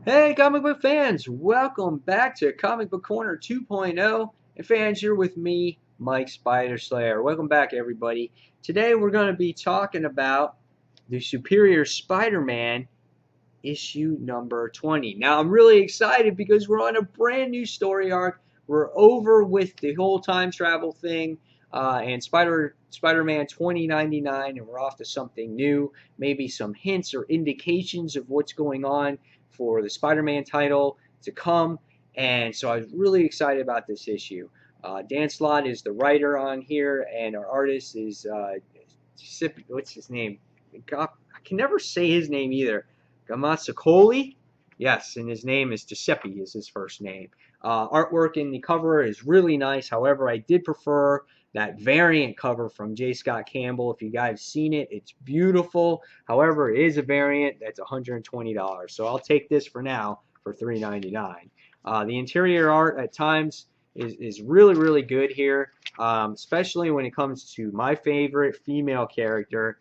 Hey, comic book fans! Welcome back to Comic Book Corner 2.0. And fans, you're with me, Mike Spider Slayer. Welcome back, everybody. Today we're going to be talking about the Superior Spider-Man issue number 20. Now, I'm really excited because we're on a brand new story arc. We're over with the whole time travel thing and Spider-Man 2099, and we're off to something new. Maybe some hints or indications of what's going on for the Spider-Man title to come. And so I was really excited about this issue. Dan Slott is the writer on here, and our artist is what's his name? God, I can never say his name either. Gamasakoli? Yes, and his name is Giuseppe is his first name. Artwork in the cover is really nice. However, I did prefer that variant cover from J. Scott Campbell. If you guys have seen it, it's beautiful. However, it is a variant that's $120. So I'll take this for now for $3.99. The interior art at times is really, really good here, especially when it comes to my favorite female character,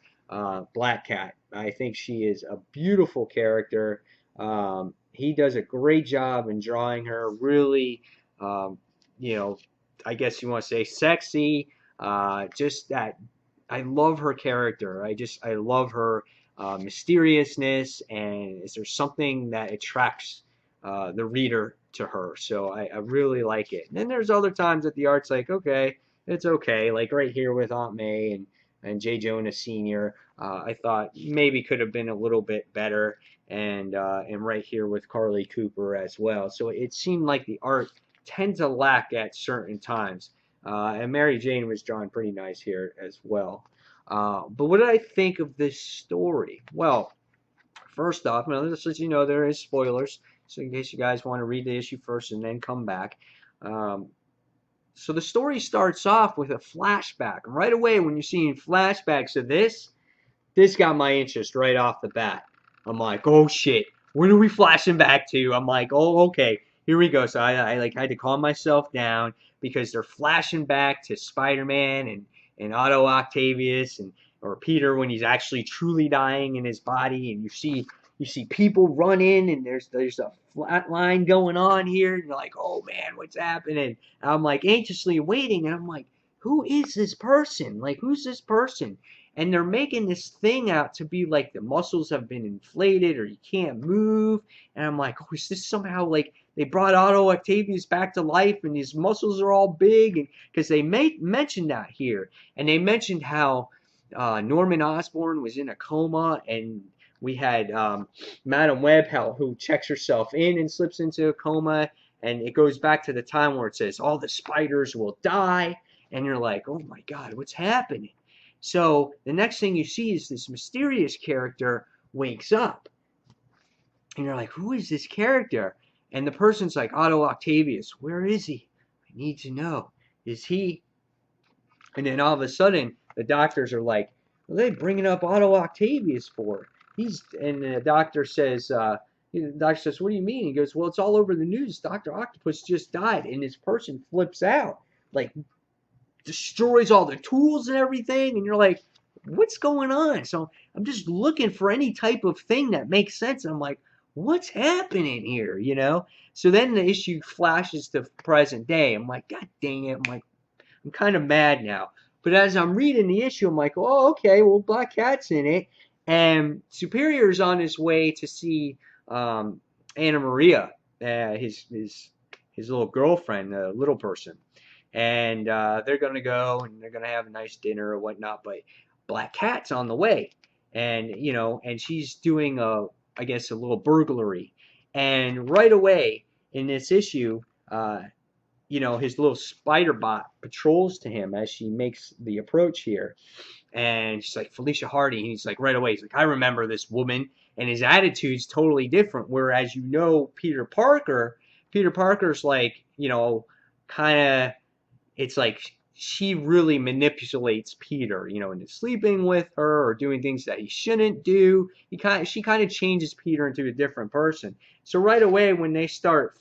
Black Cat. I think she is a beautiful character. He does a great job in drawing her really, um, you know, I guess you want to say sexy. Just that I love her character. I love her mysteriousness, and is there something that attracts the reader to her? So I really like it. And then there's other times that the art's like, okay, it's okay. Like right here with Aunt May and J. Jonah Sr. I thought maybe could have been a little bit better, and right here with Carly Cooper as well. So it seemed like the art tends to lack at certain times. And Mary Jane was drawn pretty nice here as well. But what did I think of this story? Well, first off, now just let you know there is spoilers, so in case you guys want to read the issue first and then come back. Um, so the story starts off with a flashback. And right away, when you're seeing flashbacks of this got my interest right off the bat. I'm like, oh shit, when are we flashing back to? I'm like, oh, okay, here we go. So I like had to calm myself down because they're flashing back to Spider-Man and Otto Octavius and or Peter when he's actually truly dying in his body, and you see people run in, and there's a flat line going on here, and you're like, oh man, what's happening? And I'm like anxiously waiting, and I'm like, who is this person? Like, who's this person? And they're making this thing out to be like the muscles have been inflated or you can't move. And I'm like, oh, is this somehow like they brought Otto Octavius back to life and his muscles are all big? And because they mentioned that here, and they mentioned how Norman Osborn was in a coma, and we had Madam Web who checks herself in and slips into a coma, and it goes back to the time where it says all the spiders will die, and you're like, oh my God, what's happening? So the next thing you see is this mysterious character wakes up. And you're like, who is this character? And the person's like, Otto Octavius. Where is he? I need to know. Is he? And then all of a sudden, the doctors are like, what are they bringing up Otto Octavius for? And the doctor says, what do you mean? He goes, well, it's all over the news. Dr. Octopus just died. And this person flips out. Like, destroys all the tools and everything, and you're like, what's going on? So I'm just looking for any type of thing that makes sense. And I'm like, what's happening here? So then the issue flashes to present day. I'm like, God dang it. I'm like, I'm kind of mad now. But as I'm reading the issue, I'm like, oh, okay, well, Black Cat's in it, and Superior's on his way to see Anna Maria, his little girlfriend, the little person, and they're gonna go and they're gonna have a nice dinner or whatnot. But Black Cat's on the way, and and she's doing I guess, a little burglary, and right away in this issue, his little spider bot patrols to him as she makes the approach here, and she's like, Felicia Hardy, and he's like, right away, he's like, I remember this woman, and his attitude's totally different. Whereas Peter Parker's like, kind of it's like she really manipulates Peter, into sleeping with her or doing things that he shouldn't do. She kind of changes Peter into a different person. So right away when they start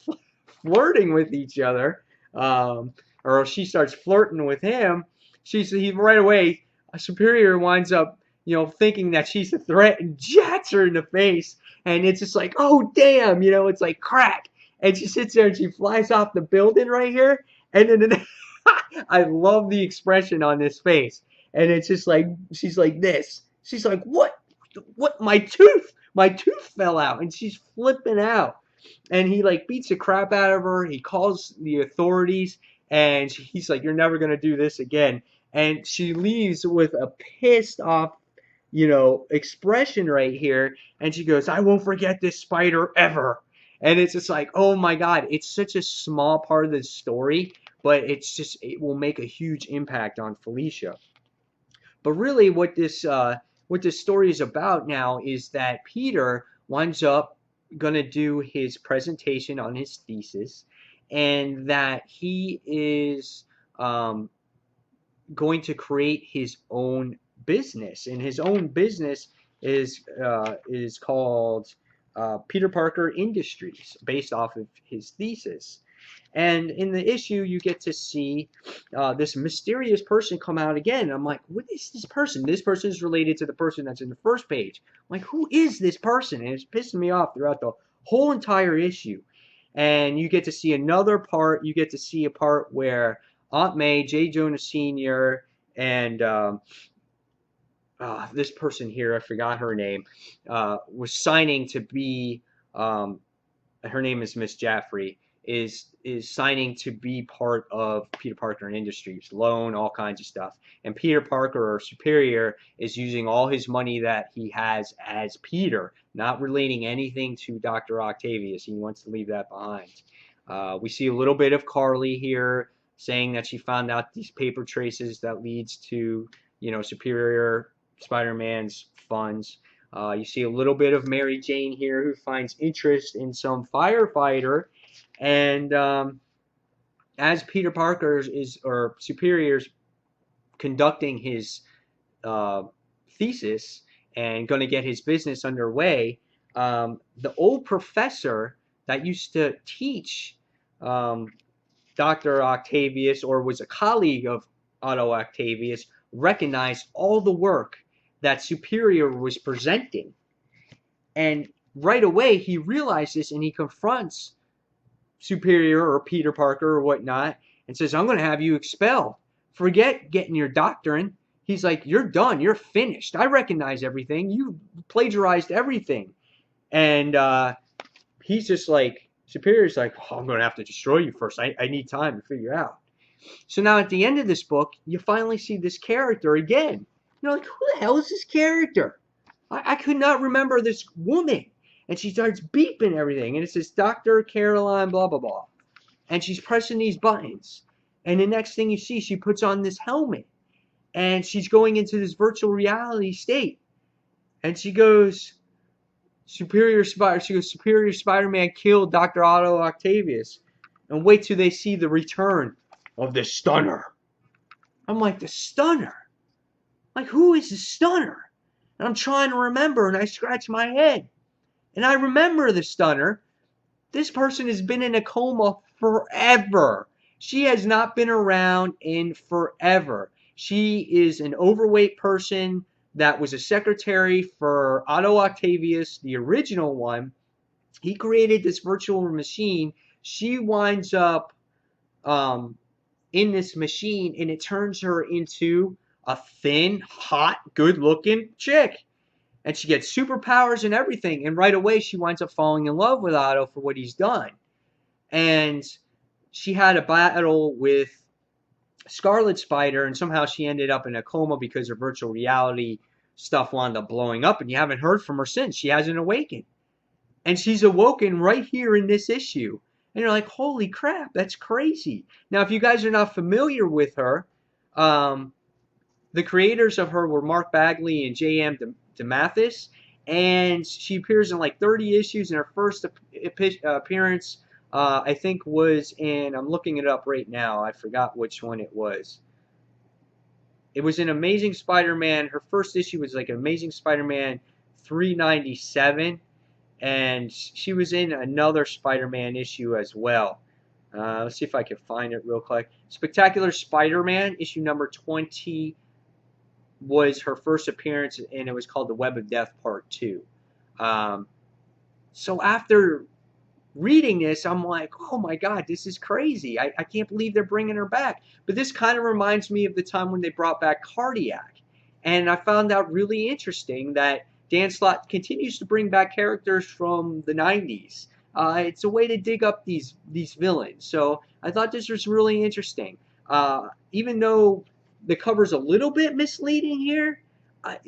flirting with each other, or she starts flirting with him, he right away Superior winds up thinking that she's a threat, and jacks her in the face. And it's just like, oh, damn, it's like crack. And she sits there and she flies off the building right here. And then I love the expression on this face. And it's just like, she's like this. She's like, what? What? My tooth fell out. And she's flipping out. And he like beats the crap out of her. He calls the authorities. And he's like, you're never going to do this again. And she leaves with a pissed off expression right here. And she goes, I won't forget this spider ever. And it's just like, oh my God, it's such a small part of the story, but it will make a huge impact on Felicia. But really what this story is about now is that Peter winds up going to do his presentation on his thesis, and that he is going to create his own business, and his own business is called Peter Parker Industries, based off of his thesis. And in the issue, you get to see this mysterious person come out again. I'm like, what is this person? This person is related to the person that's in the first page. I'm like, who is this person? And it's pissing me off throughout the whole entire issue. And you get to see another part. You get to see a part where Aunt May, J. Jonah Sr., and this person here, I forgot her name, was signing to be, her name is Miss Jaffrey, is signing to be part of Peter Parker Industries, loan, all kinds of stuff. And Peter Parker, or Superior, is using all his money that he has as Peter, not relating anything to Dr. Octavius. He wants to leave that behind. We see a little bit of Carly here, saying that she found out these paper traces that leads to, Superior Spider-Man's funds. You see a little bit of Mary Jane here, who finds interest in some firefighter. And as Peter Parker or Superior's conducting his thesis and going to get his business underway, the old professor that used to teach Dr. Octavius, or was a colleague of Otto Octavius, recognized all the work that Superior was presenting. And right away, he realizes, and he confronts Superior, or Peter Parker, or whatnot, and says, I'm going to have you expelled. Forget getting your doctorate. He's like, you're done. You're finished. I recognize everything. You plagiarized everything. And he's just like, Superior's like, oh, I'm going to have to destroy you first. I need time to figure out. So now at the end of this book, you finally see this character again. You're like, who the hell is this character? I could not remember this woman. And she starts beeping everything. And it says, Dr. Caroline, blah, blah, blah. And she's pressing these buttons. And the next thing you see, she puts on this helmet. And she's going into this virtual reality state. And she goes, Superior Spider-Man killed Dr. Otto Octavius. And wait till they see the return of the Stunner. I'm like, the Stunner? Like, who is the Stunner? And I'm trying to remember, and I scratch my head. And I remember the Stunner. This person has been in a coma forever. She has not been around in forever. She is an overweight person that was a secretary for Otto Octavius, the original one. He created this virtual machine. She winds up in this machine, and it turns her into a thin, hot, good-looking chick. And she gets superpowers and everything. And right away, she winds up falling in love with Otto for what he's done. And she had a battle with Scarlet Spider, and somehow she ended up in a coma because her virtual reality stuff wound up blowing up. And you haven't heard from her since. She hasn't awakened. And she's awoken right here in this issue. And you're like, holy crap, that's crazy. Now, if you guys are not familiar with her, the creators of her were Mark Bagley and J.M. DeMatteis, and she appears in like 30 issues. And her first appearance, I think, was in, I'm looking it up right now, I forgot which one it was. It was in Amazing Spider-Man. Her first issue was like Amazing Spider-Man 397, and she was in another Spider-Man issue as well. Let's see if I can find it real quick. Spectacular Spider-Man, issue number 20. was her first appearance, and it was called The Web of Death Part 2. Um, so after reading this, I'm like, oh my God, this is crazy. I can't believe they're bringing her back. But this kind of reminds me of the time when they brought back Cardiac. And I found out really interesting that Dan Slott continues to bring back characters from the 90s. It's a way to dig up these villains. So I thought this was really interesting. Even though the cover's a little bit misleading here, I,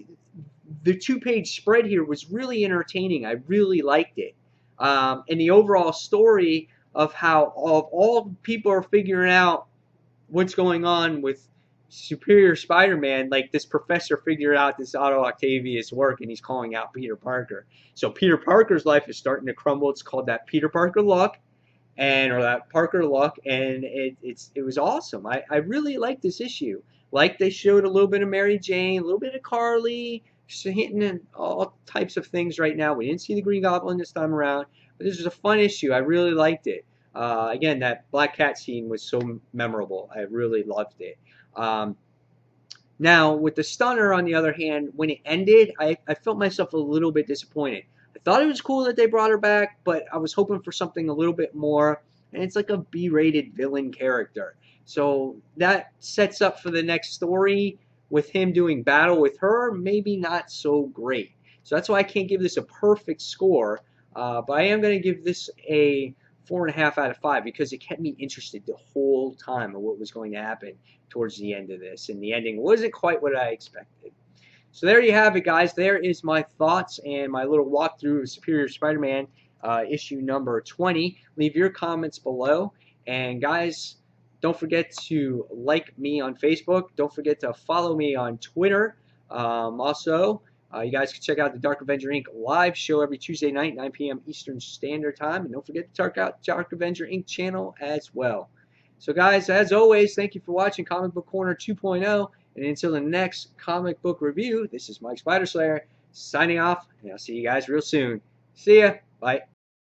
the two-page spread here was really entertaining. I really liked it. And the overall story of how all people are figuring out what's going on with Superior Spider-Man, like this professor figured out this Otto Octavius work, and he's calling out Peter Parker. So Peter Parker's life is starting to crumble. It's called that Peter Parker luck, and or that Parker luck, and it was awesome. I really liked this issue. Like they showed a little bit of Mary Jane, a little bit of Carly, just hitting in all types of things right now. We didn't see the Green Goblin this time around, but this was a fun issue. I really liked it. Again, that Black Cat scene was so memorable. I really loved it. Um, Now, with the Stunner, on the other hand, when it ended, I felt myself a little bit disappointed. I thought it was cool that they brought her back, but I was hoping for something a little bit more. And it's like a B-rated villain character. So that sets up for the next story with him doing battle with her, maybe not so great. So that's why I can't give this a perfect score. But I am going to give this a 4.5 out of 5 because it kept me interested the whole time of what was going to happen towards the end of this, and the ending wasn't quite what I expected. So there you have it, guys. There is my thoughts and my little walkthrough of Superior Spider-Man issue number 20. Leave your comments below, and guys, don't forget to like me on Facebook. Don't forget to follow me on Twitter. Also, you guys can check out the Dark Avenger Inc. live show every Tuesday night, 9 p.m. Eastern Standard Time. And don't forget to check out Dark Avenger Inc. channel as well. So, guys, as always, thank you for watching Comic Book Corner 2.0. And until the next comic book review, this is Mike Spider Slayer signing off. And I'll see you guys real soon. See ya. Bye.